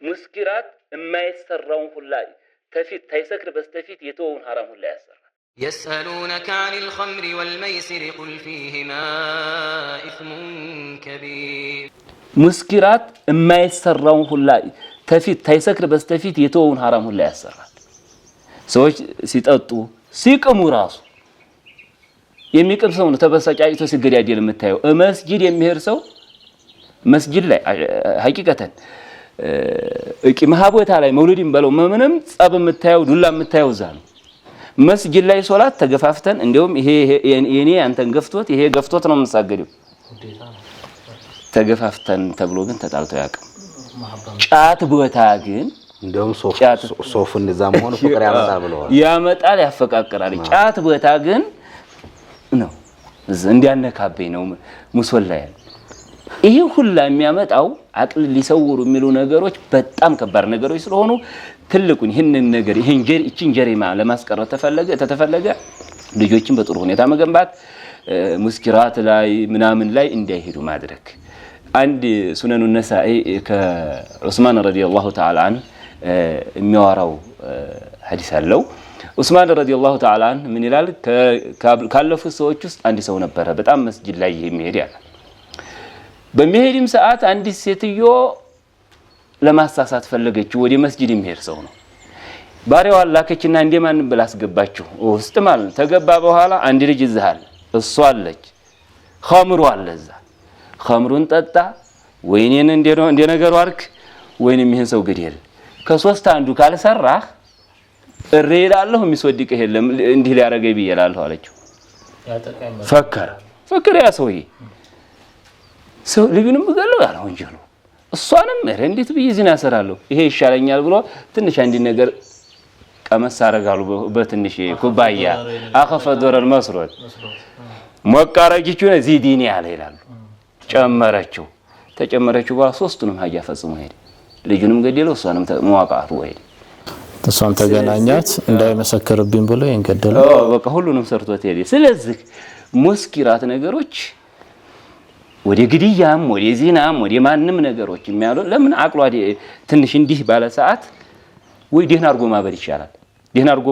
مسكرات ما يسرون كلا تفيت تيسكر بس تفيت يتوون حرام ولا يسر يسألونك عن الخمر والميسر قل فيهما إثم كبير مسكرات ما يسرون كلا تفيت تيسكر بس تفيت يتوون حرام ولا يسر سويش سيتأطو سيقمو راسو የሚቀም ሰው ነው ተበሳጫይቶ ሲገድ ያዲል የምታየው መስጊድ የሚሄድ ሰው መስጊድ ላይ ሐቂቀተን እቂማህ ቦታ ላይ መውሊድን በለው ምንም ጸብ የምታየው ዱላ የምታየው ዛ ነው መስጊድ ላይ ሶላት ተገፋፍተን እንደውም ይሄ የኔ አንተን ገፍቶት ይሄ ገፍቶት ነው የምንሳገደው ተገፋፍተን ተብሎ ግን ተጣልቶ ያቀም ጫት ቦታ ግን እንደውም ሶፍ እንደዛም ሆነ ፍቅር ያመጣል ብለዋል ያመጣል ያፈቃቅራል ጫት ቦታ ግን ነው እንዲያነካበኝ ነው ሙሶላ ያለ ይሄ ሁሉ የሚያመጣው አቅል ሊሰውሩ የሚሉ ነገሮች በጣም ከባድ ነገሮች ስለሆኑ ትልቁን ይሄንን ነገር ይሄን ጀሪማ ለማስቀረት ተፈለገ ልጆችን በጥሩ ሁኔታ መገንባት ሙስኪራት ላይ ምናምን ላይ እንዳይሄዱ ማድረግ አንድ ሱነኑ ነሳኢ ከዑስማን ረዲየላሁ ተዓላ አን የሚያወራው ሐዲስ አለው ዑስማን ረዲየላሁ ተዓላ አን ምን ይላል ካለፉት ሰዎች ውስጥ አንድ ሰው ነበረ በጣም መስጊድ ላይ የሚሄድ ያለ በሚሄድም ሰዓት አንድ ሴትዮ ለማሳሳት ፈለገች ወደ መስጊድ የሚሄድ ሰው ነው ባሪያው አላከችና እንደማን ብላ አስገባችሁ ውስጥ ማለት ተገባ በኋላ አንድ ልጅ ይዘሃል እሷ አለች ኸምሩ አለዛ ኸምሩን ጠጣ ወይኔን እንደ ነገሩ አርክ ወይንም ይሄን ሰው ግዴል ከሶስት አንዱ ካልሰራህ እሬዳለሁ የሚስወድቅህ የለም እንዲህ ሊያረገኝ ብዬላለሁ አለችው ፈከረ ያ ሰውዬ ሰው ልጅንም በገለው ያለው ወንጀሉ እሷንም እንዴት ብዬ ዚና ያሰራለሁ ይሄ ይሻለኛል ብሎ ትንሽ አንድ ነገር ቀመስ አረጋሉ በትንሽ ኩባያ አኸፈ ዶረል መስሮት ሞቃረጅቹ ዚዲኒ ያለ ይላሉ ጨመረችው ተጨመረችው በኋላ ሶስቱንም ሀጃ ፈጽሞ ሄደ ልጁንም ገደለው እሷንም መዋቃቱ ሄደ እሷን ተገናኛት እንዳይመሰክርብኝ ብሎ ይንገደለው በቃ ሁሉንም ሰርቶት ሄደ ስለዚህ ሙስኪራት ነገሮች ወደ ግድያም ወደ ዚናም ወደ ማንም ነገሮች የሚያለው ለምን አቅሏ ትንሽ እንዲህ ባለ ሰዓት ወይ ደህና አርጎ ማበድ ይቻላል ደህና አርጎ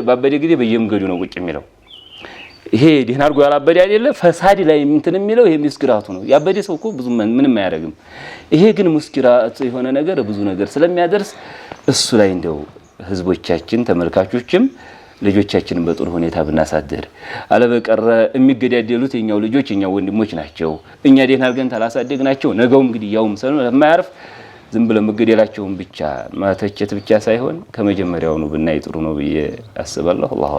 ባበደ ጊዜ በየምገዱ ነው ቁጭ የሚለው ይሄ ደህና አርጎ ያላበደ አይደለ ፈሳድ ላይ እንትን የሚለው ይሄ ሙስኪራቱ ነው ያበደ ሰው እኮ ብዙ ምንም አያደርግም ይሄ ግን ሙስኪራት የሆነ ነገር ብዙ ነገር ስለሚያደርስ እሱ ላይ እንደው ህዝቦቻችን ተመልካቾችም ልጆቻችንን በጥሩ ሁኔታ ብናሳደር አለበቀረ የሚገዳደሉት የኛው ልጆች የኛው ወንድሞች ናቸው እኛ ደህና አርገን ታላሳደግናቸው ነገው እንግዲህ ያውም ሰው ለማያርፍ ዝም ብለ መገደላቸውን ብቻ ማተቸት ብቻ ሳይሆን ከመጀመሪያው ነው ብናይ ጥሩ ነው ብዬ አስባለሁ አላህ